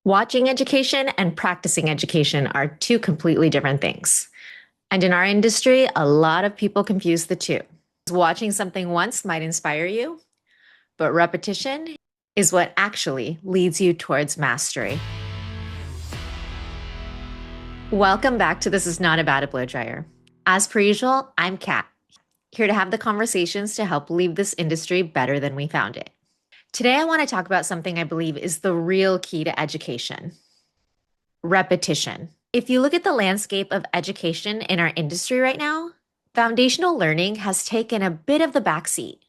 Watching education and practicing education are two completely different things. And in our industry, a lot of people confuse the two. Watching something once might inspire you, but repetition is what actually leads you towards mastery. Welcome back to This Is Not About a Blow Dryer. As per usual, I'm Kat, here to have the conversations to help leave this industry better than we found it. Today, I want to talk about something I believe is the real key to education: repetition. If you look at the landscape of education in our industry right now, foundational learning has taken a bit of the backseat.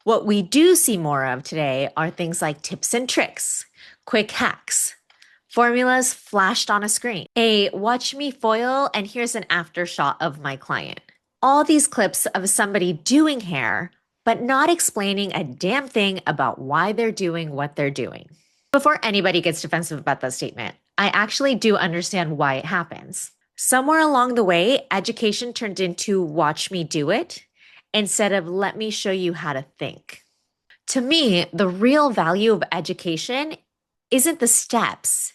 What we do see more of today are things like tips and tricks, quick hacks, formulas flashed on a screen, a watch me foil and here's an after shot of my client. All these clips of somebody doing hair, but not explaining a damn thing about why they're doing what they're doing. Before anybody gets defensive about that statement, I actually do understand why it happens. Somewhere along the way, education turned into watch me do it instead of let me show you how to think. To me, the real value of education isn't the steps,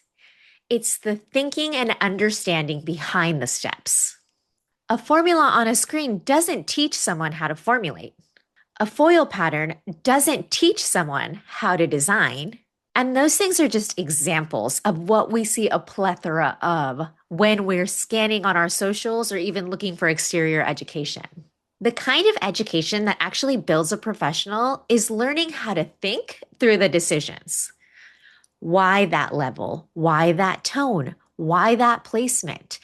it's the thinking and understanding behind the steps. A formula on a screen doesn't teach someone how to formulate. A foil pattern doesn't teach someone how to design. And those things are just examples of what we see a plethora of when we're scanning on our socials or even looking for exterior education. The kind of education that actually builds a professional is learning how to think through the decisions. Why that level? Why that tone? Why that placement?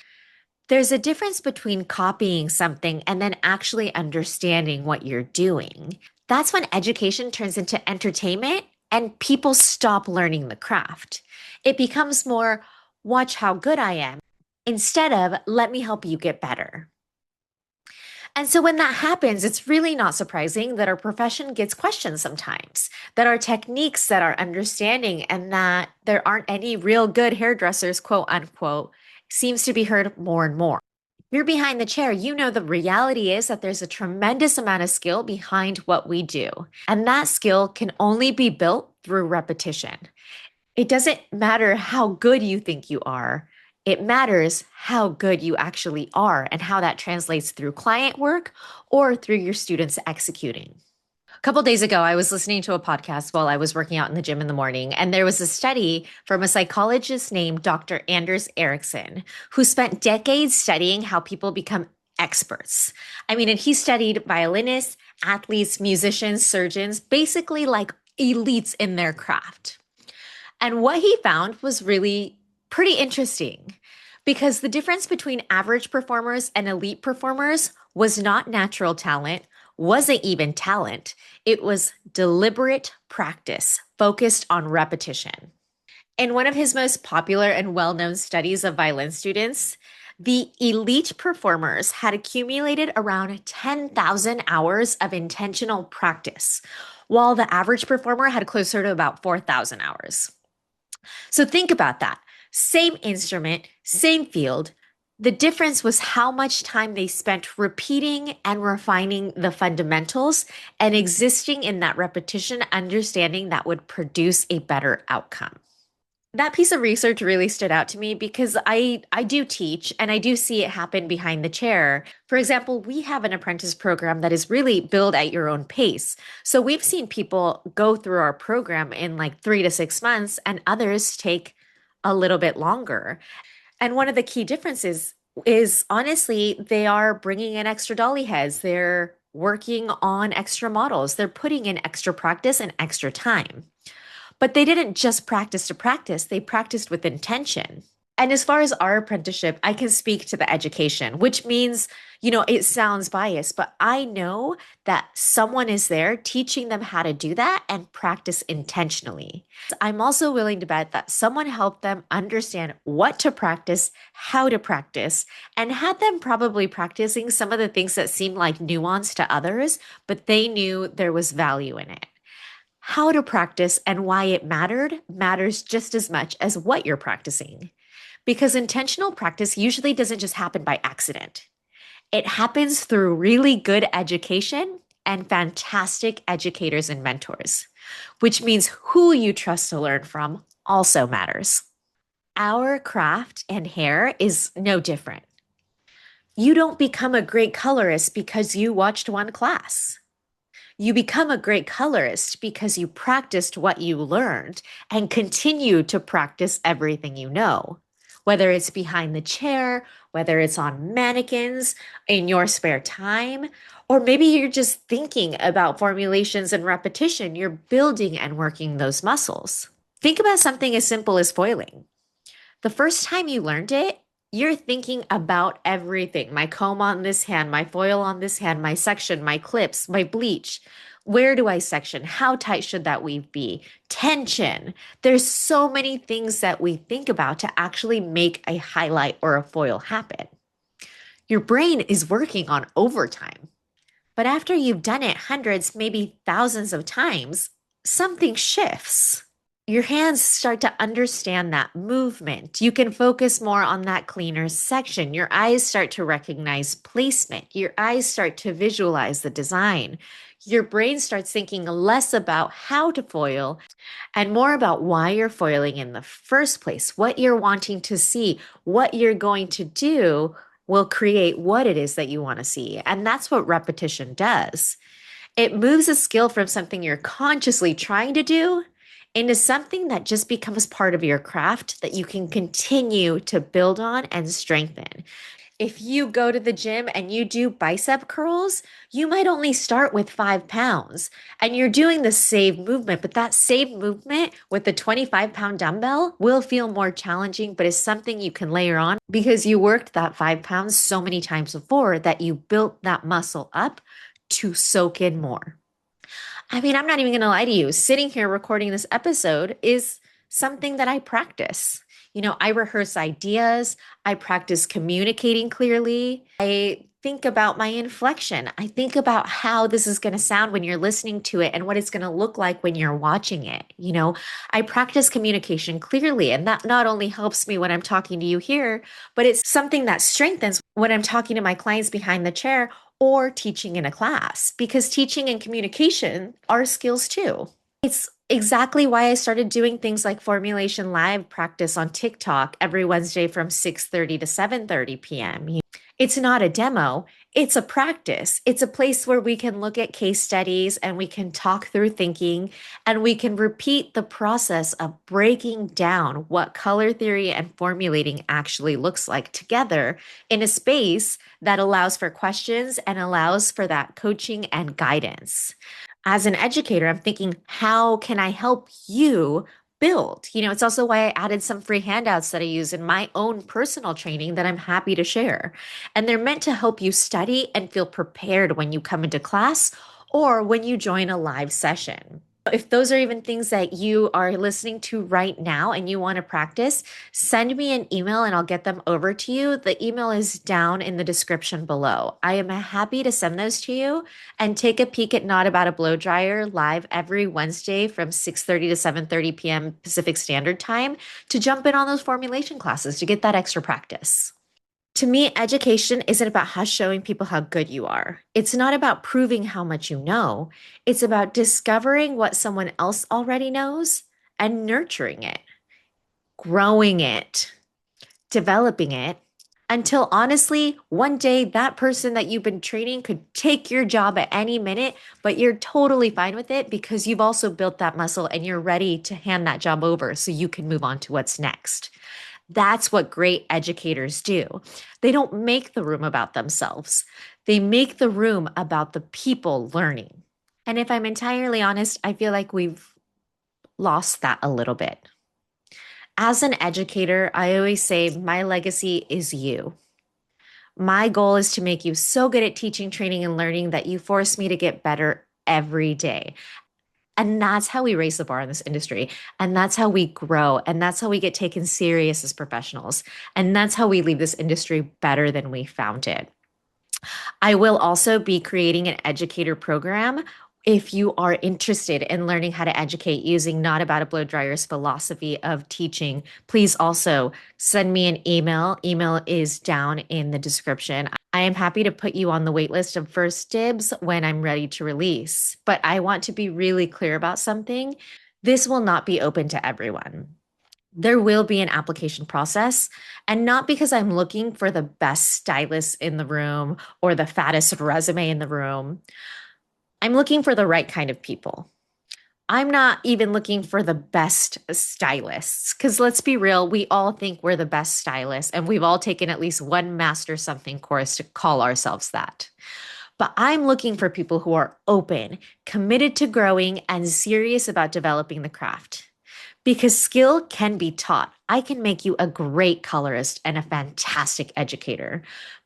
There's a difference between copying something and then actually understanding what you're doing. That's when education turns into entertainment and people stop learning the craft. It becomes more, watch how good I am, instead of, let me help you get better. And so when that happens, it's really not surprising that our profession gets questioned sometimes, that our techniques, that our understanding, and that there aren't any real good hairdressers, quote unquote, seems to be heard more and more. If you're behind the chair, you know the reality is that there's a tremendous amount of skill behind what we do. And that skill can only be built through repetition. It doesn't matter how good you think you are. It matters how good you actually are and how that translates through client work or through your students executing. A couple days ago, I was listening to a podcast while I was working out in the gym in the morning, and there was a study from a psychologist named Dr. Anders Ericson, who spent decades studying how people become experts. And he studied violinists, athletes, musicians, surgeons, basically like elites in their craft. And what he found was really pretty interesting because the difference between average performers and elite performers was not natural talent, wasn't even talent. It was deliberate practice focused on repetition. In one of his most popular and well-known studies of violin students, the elite performers had accumulated around 10,000 hours of intentional practice, while the average performer had closer to about 4,000 hours. So think about that. Same instrument, same field. The difference was how much time they spent repeating and refining the fundamentals and existing in that repetition, understanding that would produce a better outcome. That piece of research really stood out to me because I do teach and I do see it happen behind the chair. For example, we have an apprentice program that is really build at your own pace. So we've seen people go through our program in like 3 to 6 months and others take a little bit longer. And one of the key differences is honestly, they are bringing in extra dolly heads. They're working on extra models. They're putting in extra practice and extra time. But they didn't just practice to practice, they practiced with intention. And as far as our apprenticeship, I can speak to the education, which means, it sounds biased, but I know that someone is there teaching them how to do that and practice intentionally. I'm also willing to bet that someone helped them understand what to practice, how to practice, and had them probably practicing some of the things that seemed like nuance to others, but they knew there was value in it. How to practice and why it mattered matters just as much as what you're practicing. Because intentional practice usually doesn't just happen by accident. It happens through really good education and fantastic educators and mentors, which means who you trust to learn from also matters. Our craft and hair is no different. You don't become a great colorist because you watched one class. You become a great colorist because you practiced what you learned and continue to practice everything you know. Whether it's behind the chair, whether it's on mannequins, in your spare time, or maybe you're just thinking about formulations and repetition, you're building and working those muscles. Think about something as simple as foiling. The first time you learned it, you're thinking about everything. My comb on this hand, my foil on this hand, my section, my clips, my bleach. Where do I section? How tight should that weave be? Tension. There's so many things that we think about to actually make a highlight or a foil happen. Your brain is working on overtime. But after you've done it hundreds, maybe thousands of times, something shifts. Your hands start to understand that movement. You can focus more on that cleaner section. Your eyes start to recognize placement. Your eyes start to visualize the design. Your brain starts thinking less about how to foil and more about why you're foiling in the first place, what you're wanting to see, what you're going to do will create what it is that you want to see. And that's what repetition does. It moves a skill from something you're consciously trying to do into something that just becomes part of your craft that you can continue to build on and strengthen. If you go to the gym and you do bicep curls, you might only start with 5 pounds and you're doing the same movement, but that same movement with the 25-pound dumbbell will feel more challenging, but is something you can layer on because you worked that 5 pounds so many times before that you built that muscle up to soak in more. I mean, I'm not even going to lie to you. Sitting here recording this episode is something that I practice. I rehearse ideas. I practice communicating clearly. I think about my inflection. I think about how this is going to sound when you're listening to it and what it's going to look like when you're watching it. I practice communication clearly, and that not only helps me when I'm talking to you here, but it's something that strengthens when I'm talking to my clients behind the chair or teaching in a class, because teaching and communication are skills too. It's exactly why I started doing things like formulation live practice on TikTok every Wednesday from 6:30 to 7:30 p.m. It's not a demo, it's a practice. It's a place where we can look at case studies and we can talk through thinking and we can repeat the process of breaking down what color theory and formulating actually looks like together in a space that allows for questions and allows for that coaching and guidance. As an educator, I'm thinking, how can I help you build? It's also why I added some free handouts that I use in my own personal training that I'm happy to share. And they're meant to help you study and feel prepared when you come into class or when you join a live session. If those are even things that you are listening to right now and you want to practice, send me an email and I'll get them over to you. The email is down in the description below. I am happy to send those to you and take a peek at Not About a Blow Dryer live every Wednesday from 6:30 to 7:30 p.m. Pacific Standard Time to jump in on those formulation classes to get that extra practice. To me, education isn't about showing people how good you are. It's not about proving how much you know. It's about discovering what someone else already knows and nurturing it, growing it, developing it until honestly, one day that person that you've been training could take your job at any minute, but you're totally fine with it because you've also built that muscle and you're ready to hand that job over so you can move on to what's next. That's what great educators do. They don't make the room about themselves. They make the room about the people learning. And if I'm entirely honest, I feel like we've lost that a little bit. As an educator, I always say my legacy is you. My goal is to make you so good at teaching, training, and learning that you force me to get better every day. And that's how we raise the bar in this industry. And that's how we grow. And that's how we get taken serious as professionals. And that's how we leave this industry better than we found it. I will also be creating an educator program. If you are interested in learning how to educate using Not About a Blow Dryer's philosophy of teaching, please also send me an email. Email is down in the description. I am happy to put you on the wait list of first dibs when I'm ready to release. But I want to be really clear about something. This will not be open to everyone. There will be an application process, and not because I'm looking for the best stylist in the room or the fattest resume in the room. I'm looking for the right kind of people. I'm not even looking for the best stylists because let's be real, we all think we're the best stylists and we've all taken at least one master something course to call ourselves that. But I'm looking for people who are open, committed to growing, and serious about developing the craft. Because skill can be taught. I can make you a great colorist and a fantastic educator.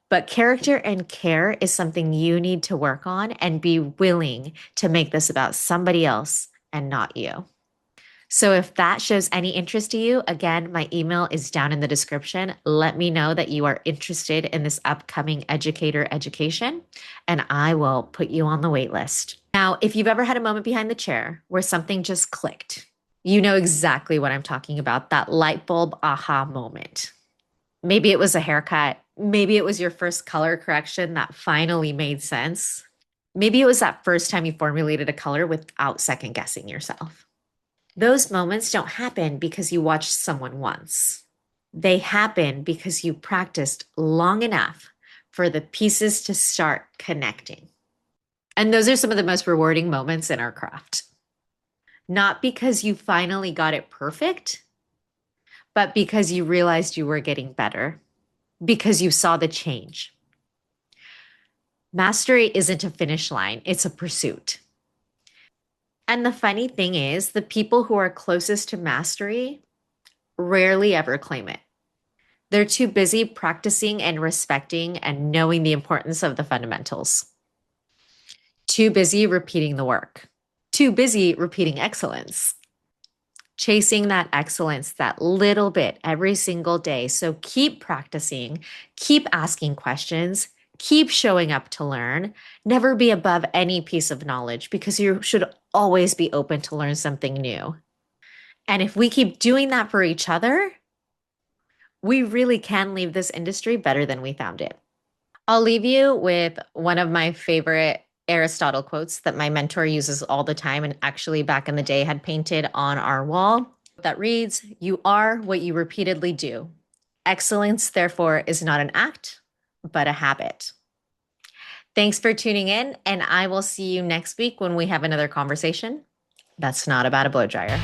But character and care is something you need to work on and be willing to make this about somebody else and not you. So if that shows any interest to you, again, my email is down in the description. Let me know that you are interested in this upcoming educator education, and I will put you on the wait list. Now, if you've ever had a moment behind the chair where something just clicked, you know exactly what I'm talking about, that light bulb aha moment. Maybe it was a haircut. Maybe it was your first color correction that finally made sense. Maybe it was that first time you formulated a color without second guessing yourself. Those moments don't happen because you watched someone once. They happen because you practiced long enough for the pieces to start connecting. And those are some of the most rewarding moments in our craft. Not because you finally got it perfect, but because you realized you were getting better, because you saw the change. Mastery isn't a finish line, it's a pursuit. And the funny thing is, the people who are closest to mastery rarely ever claim it. They're too busy practicing and respecting and knowing the importance of the fundamentals. Too busy repeating the work. Too busy repeating excellence. Chasing that excellence that little bit every single day. So keep practicing, keep asking questions, keep showing up to learn. Never be above any piece of knowledge because you should always be open to learn something new. And if we keep doing that for each other, we really can leave this industry better than we found it. I'll leave you with one of my favorite Aristotle quotes that my mentor uses all the time and actually back in the day had painted on our wall that reads, "You are what you repeatedly do. Excellence, therefore, is not an act, but a habit." Thanks for tuning in, and I will see you next week when we have another conversation that's not about a blow dryer.